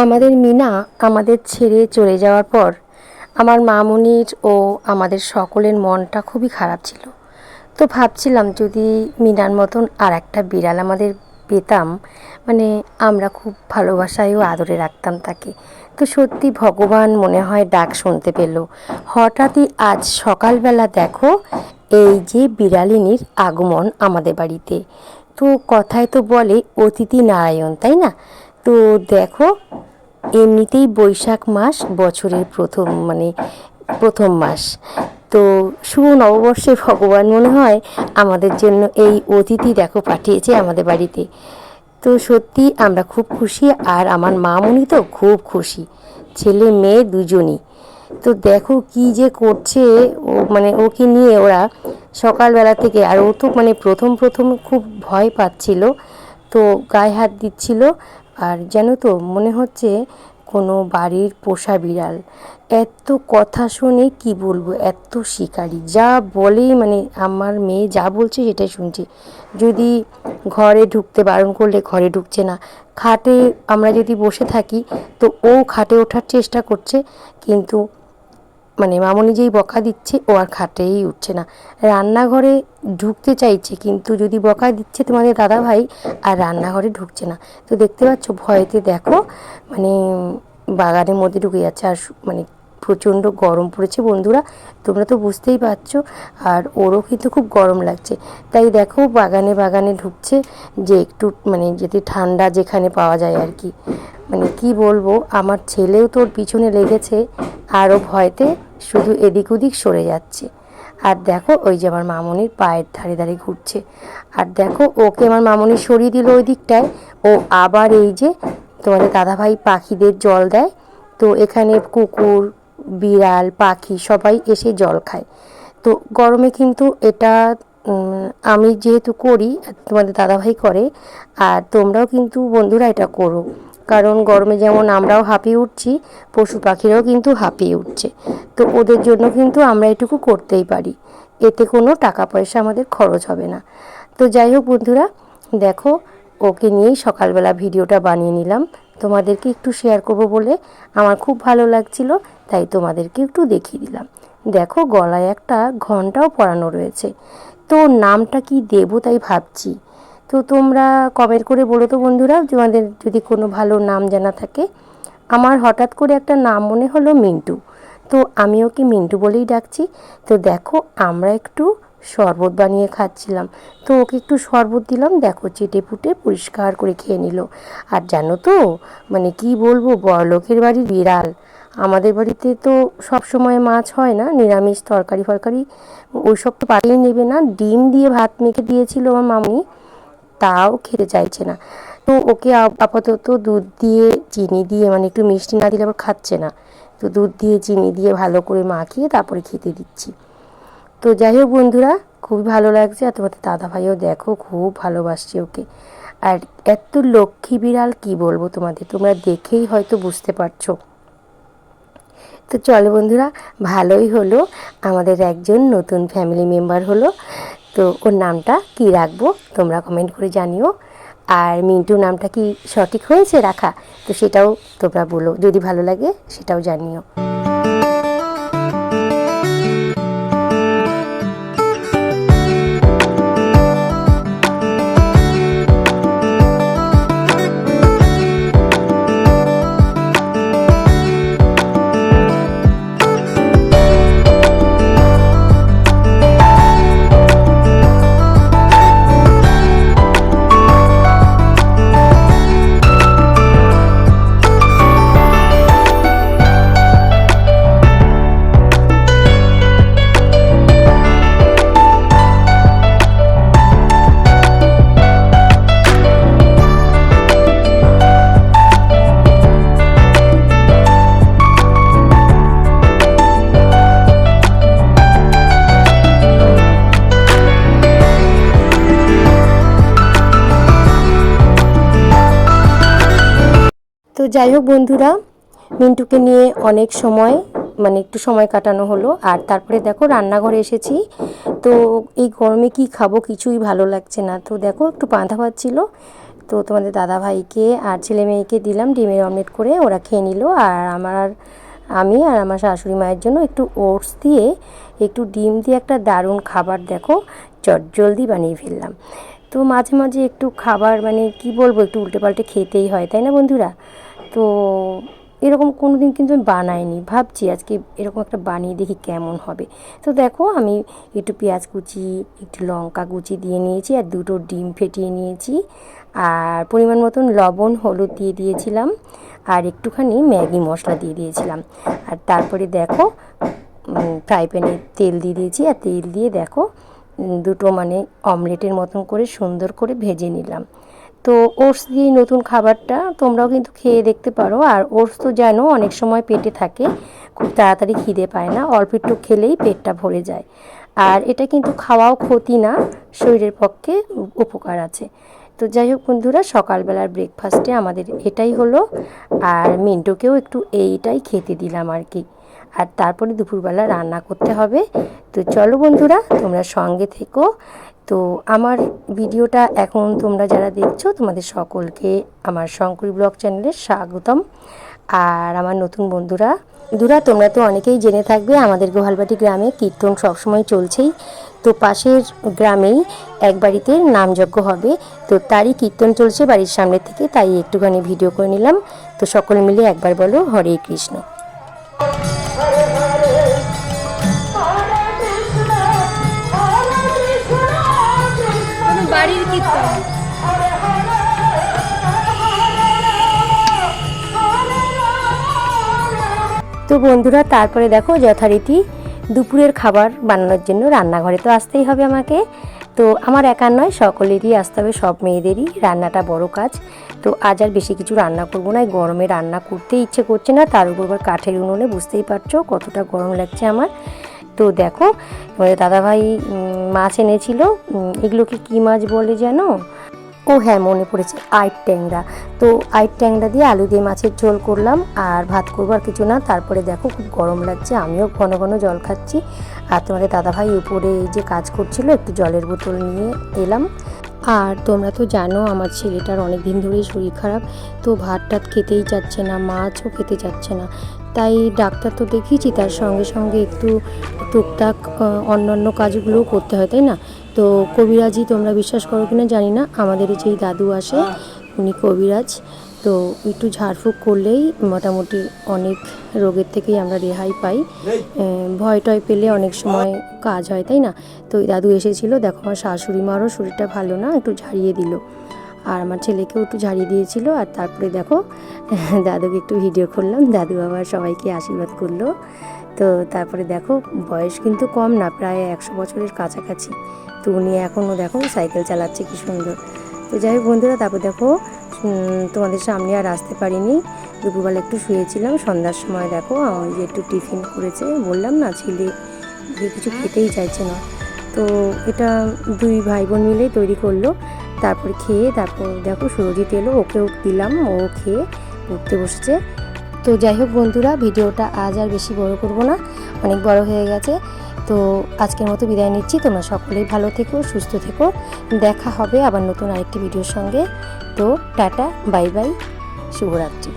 আমাদের মিনা আমাদের ছেড়ে চলে যাওয়ার পর আমার মামুনির ও আমাদের সকলের মনটা খুবই খারাপ ছিল। তো ভাবছিলাম যদি মিনার মতন আর একটা বিড়াল আমাদের পেতাম, মানে আমরা খুব ভালোবাসায় ও আদরে রাখতাম তাকে। তো সত্যি ভগবান মনে হয় ডাক শুনতে পেল। হঠাৎই আজ সকালবেলা দেখো এই যে বিড়ালিনীর আগমন আমাদের বাড়িতে। তো কথায় তো বলে অতিথি নারায়ণ, তাই না? তো দেখো, এমনিতেই বৈশাখ মাস বছরের প্রথম মাস। তো শুভ নববর্ষে ভগবান মনে হয় আমাদের জন্য এই অতিথি দেখো পাঠিয়েছে আমাদের বাড়িতে। তো সত্যি আমরা খুব খুশি, আর আমার মামুনি তো খুব খুশি, ছেলে মেয়ে দুজনই। তো দেখো কি যে করছে ও, ওকে নিয়ে ওরা সকালবেলা থেকে। আর ও তো প্রথম প্রথম খুব ভয় পাচ্ছিল, তো গায়ে হাত দিচ্ছিল। আর জানো তো, মনে হচ্ছে কোনো বাড়ির পোষা বিড়াল। এত কথা শোনে কি বলবো, এত শিকারী, যা বলে আমার মেয়ে যা বলছে সেটাই শুনছে। যদি ঘরে ঢুকতে বারণ করলে ঘরে ঢুকছে না, খাটে আমরা যদি বসে থাকি তো ও খাটে ওঠার চেষ্টা করছে, কিন্তু মামনি যেই বকা দিচ্ছে ও আর খাটেই উঠছে না। রান্নাঘরে ঢুকতে চাইছে, কিন্তু যদি বকা দিচ্ছে তোমাদের দাদা ভাই, আর রান্নাঘরে ঢুকছে না। তো দেখতে পাচ্ছ ভয়েতে দেখো বাগানের মধ্যে ঢুকে যাচ্ছে। আর প্রচণ্ড গরম পড়েছে বন্ধুরা, তোমরা তো বুঝতেই পারছো। আর ওরও কিন্তু খুব গরম লাগছে, তাই দেখো বাগানে বাগানে ঢুকছে, যে একটু যদি ঠান্ডা যেখানে পাওয়া যায় আর কি। কি বলবো, আমার ছেলেও তোর পিছনে লেগেছে, আরও ভয়তে শুধু এদিক ওদিক সরে যাচ্ছে। আর দেখো ওই যে আমার মামনির পায়ের ধারে ধারে ঘুরছে। আর দেখো ওকে আমার মামনি সরিয়ে দিল ওই দিকটায়, ও আবার এই যে তোমাদের দাদাভাই পাখিদের জল দেয়। তো এখানে কুকুর, বিড়াল, পাখি সবাই এসে জল খায়। তো গরমে কিন্তু এটা আমি যেহেতু করি, তোমাদের দাদাভাই করে, আর তোমরাও কিন্তু বন্ধুরা এটা করো। কারণ গরমে যেমন আমরাও হাঁপিয়ে উঠছি, পশু পাখিরাও কিন্তু হাঁপিয়ে উঠছে। তো ওদের জন্য কিন্তু আমরা এটুকু করতেই পারি, এতে কোনো টাকা পয়সা আমাদের খরচ হবে না। তো যাই হোক বন্ধুরা, দেখো ওকে নিয়েই সকালবেলা ভিডিওটা বানিয়ে নিলাম, তোমাদেরকে একটু শেয়ার করব বলে আমার খুব ভালো লাগছিল, তাই তোমাদেরকে একটু দেখিয়ে দিলাম। দেখো গলায় একটা ঘন্টাও পরানো রয়েছে। তো নামটা কি দেবো তাই ভাবছি। তো তোমরা কমেন্ট করে বলো তো বন্ধুরা, তোমাদের যদি কোনো ভালো নাম জানা থাকে। আমার হঠাৎ করে একটা নাম মনে হলো মিন্টু, তো আমি ওকে মিন্টু বলেই ডাকছি। তো দেখো আমরা একটু শরবত বানিয়ে খাচ্ছিলাম, তো ওকে একটু শরবত দিলাম, দেখো চেটে পুটে পরিষ্কার করে খেয়ে নিল। আর জানো তো, কি বলবো, বড়লোকের বাড়ির বিড়াল। আমাদের বাড়িতে তো সব সময় মাছ হয় না, নিরামিষ তরকারি ফরকারি ওইসব তো পাতেই নেবে না। ডিম দিয়ে ভাত মেখে দিয়েছিল আমার মামনি, তাও খেতে চাইছে না। তো ওকে আপাতত দুধ দিয়ে চিনি দিয়ে, একটু মিষ্টি না দিলে আবার খাচ্ছে না। তো দুধ দিয়ে চিনি দিয়ে ভালো করে মাখিয়ে তারপরে খেতে দিচ্ছি। তো যাই হোক বন্ধুরা, খুবই ভালো লাগছে। আর তোমাদের দাদাভাইও দেখো খুব ভালোবাসছে ওকে। আর এত লক্ষ্মী বিড়াল কি বলবো তোমাদের, তোমরা দেখেই হয়তো বুঝতে পারছো। তো চলো বন্ধুরা, ভালোই হলো, আমাদের একজন নতুন ফ্যামিলি মেম্বার হলো। তো ওর নামটা কি রাখবো তোমরা কমেন্ট করে জানিও। আর মিন্টু নামটা কি সঠিক হয়েছে রাখা, তো সেটাও তোমরা বলো, যদি ভালো লাগে সেটাও জানিও। তো যাই হোক বন্ধুরা, মিন্টুকে নিয়ে অনেক সময় একটু সময় কাটানো হলো। আর তারপরে দেখো রান্নাঘরে এসেছি। তো এই গরমে কি খাবো, কিছুই ভালো লাগছে না। তো দেখো একটু পান্তা ভাত ছিল, তো তোমাদের দাদা ভাইকে আর ছেলে মেয়েকে দিলাম ডিমের অমলেট করে, ওরা খেয়ে নিল। আর আমি আর আমার শাশুড়ি মায়ের জন্য একটু ওটস দিয়ে একটু ডিম দিয়ে একটা দারুণ খাবার দেখো চটজলদি বানিয়ে ফেললাম। তো মাঝে মাঝে একটু খাবার মানে কি বলবো, একটু উল্টে পাল্টে খেতেই হয়, তাই না বন্ধুরা? তো এরকম কোনো দিন কিন্তু আমি বানাইনি, ভাবছি আজকে এরকম একটা বানিয়ে দেখি কেমন হবে। তো দেখো আমি একটু পেঁয়াজ কুচি, একটু লঙ্কা কুচি দিয়ে নিয়েছি আর দুটো ডিম ফেটিয়ে নিয়েছি, আর পরিমাণ মতন লবণ হলুদ দিয়ে দিয়েছিলাম, আর একটুখানি ম্যাগি মশলা দিয়ে দিয়েছিলাম। আর তারপরে দেখো ফ্রাই প্যানে তেল দিয়ে দিয়েছি, আর তেল দিয়ে দেখো দুটো মানে অমলেটের মতন করে সুন্দর করে ভেজে নিলাম। তো ওটস দিয়ে নতুন খাবারটা তোমরাও কিন্তু খেয়ে দেখতে পারো। আর ওটস তো জানো অনেক সময় পেটে থাকে, খুব তাড়াতাড়ি খিদে পায় না, অল্প একটু খেলেই পেটটা ভরে যায়। আর এটা কিন্তু খাওয়াও ক্ষতি না, শরীরের পক্ষে উপকার আছে। তো যাই হোক বন্ধুরা, সকালবেলার ব্রেকফাস্টে আমাদের এটাই হলো, আর মিন্টুকেও একটু এইটাই খেতে দিলাম আর কি। আর তারপরে দুপুরবেলা রান্না করতে হবে। তো চলো বন্ধুরা, তোমরা সঙ্গে থেকো। তো আমার ভিডিওটা এখন তোমরা যারা দেখছো তোমাদের সকলকে আমার শঙ্করী ব্লগ চ্যানেলে স্বাগতম। আর আমার নতুন বন্ধুরা তোমরা তো অনেকেই জেনে থাকবে আমাদের গোহালবাটি গ্রামে কীর্তন সবসময় চলছেই। তো পাশের গ্রামেই এক বাড়িতে নামযজ্ঞ হবে, তো তারই কীর্তন চলছে বাড়ির সামনে থেকে, তাই একটুখানি ভিডিও করে নিলাম। তো সকলে মিলে একবার বলো হরে কৃষ্ণ। বাড়ির কীর্তন। তো বন্ধুরা তারপরে দেখো যথারীতি দুপুরের খাবার বানানোর জন্য রান্নাঘরে তো আসতেই হবে আমাকে। তো আমার একার নয়, সকলেরই আসতে হবে, সব মেয়েদেরই। রান্নাটা বড় কাজ। তো আজ আর বেশি কিছু রান্না করবো না, গরমে রান্না করতে ইচ্ছে করছে না, তার উপর আবার কাঠের উনুনে বুঝতেই পারছো কতটা গরম লাগছে আমার। তো দেখো আমাদের দাদাভাই মাছ এনেছিল, এগুলোকে কী মাছ বলে জানো? ও হ্যাঁ, মনে পড়েছে, আইট ট্যাংরা। তো আইট ট্যাংরা দিয়ে আলু দিয়ে মাছের ঝোল করলাম, আর ভাত করবো আর কিছু না। তারপরে দেখো খুব গরম লাগছে, আমিও ঘন ঘন জল খাচ্ছি। আর তোমাদের দাদাভাই উপরে এই যে কাজ করছিল, একটু জলের বোতল নিয়ে এলাম। আর তোমরা তো জানো আমার ছেলেটার অনেক দিন ধরেই শরীর খারাপ, তো ভাত টাত খেতেই চাচ্ছে না, মাছও খেতে চাচ্ছে না। তাই ডাক্তার তো দেখিয়েছি, তার সঙ্গে সঙ্গে একটু টুকটাক অন্যান্য কাজগুলোও করতে হয়, তাই না? তো কবিরাজি, তোমরা বিশ্বাস করো কিনা জানি না, আমাদের যেই দাদু আসে উনি কবিরাজ। তো একটু ঝাড়ফুঁক করলেই মোটামুটি অনেক রোগের থেকেই আমরা রেহাই পাই। ভয় টয় পেলে অনেক সময় কাজ হয়, তাই না? তো ওই দাদু এসেছিল, দেখো আমার শাশুড়ি মারও শরীরটা ভালো না, একটু ঝাড়িয়ে দিল, আর আমার ছেলেকেও একটু ঝাড়িয়ে দিয়েছিল। আর তারপরে দেখো দাদুকে একটু ভিডিও করলাম, দাদু আবার সবাইকে আশীর্বাদ করলো। তো তারপরে দেখো বয়স কিন্তু কম না, প্রায় 100 বছরের কাছাকাছি। তো উনি এখনও দেখো সাইকেল চালাচ্ছে কি সুন্দর। তো যাই হোক বন্ধুরা, তারপর দেখো তোমাদের সামনে আর আসতে পারিনি, দুপুরবেলা একটু শুয়েছিলাম। সন্ধ্যার সময় দেখো আমার যে একটু টিফিন করেছে, বললাম না ছেলে কিছু খেতেই চাইছে না, তো এটা দুই ভাই বোন মিলেই তৈরি করলো। তারপর খেয়ে তারপর দেখো সুরজিৎ এলো, ওকেও দিলাম, ও খেয়ে পড়তে বসেছে। তো যাই হোক বন্ধুরা, ভিডিওটা আজ আর বেশি বড় করব না, অনেক বড় হয়ে গেছে। তো আজকের মতো বিদায় নিচ্ছি, তোমরা সকলেই ভালো থেকো, সুস্থ থেকো, দেখা হবে আবার নতুন আরেকটি ভিডিওর সঙ্গে। তো টাটা, বাই বাই, শুভরাত্রি।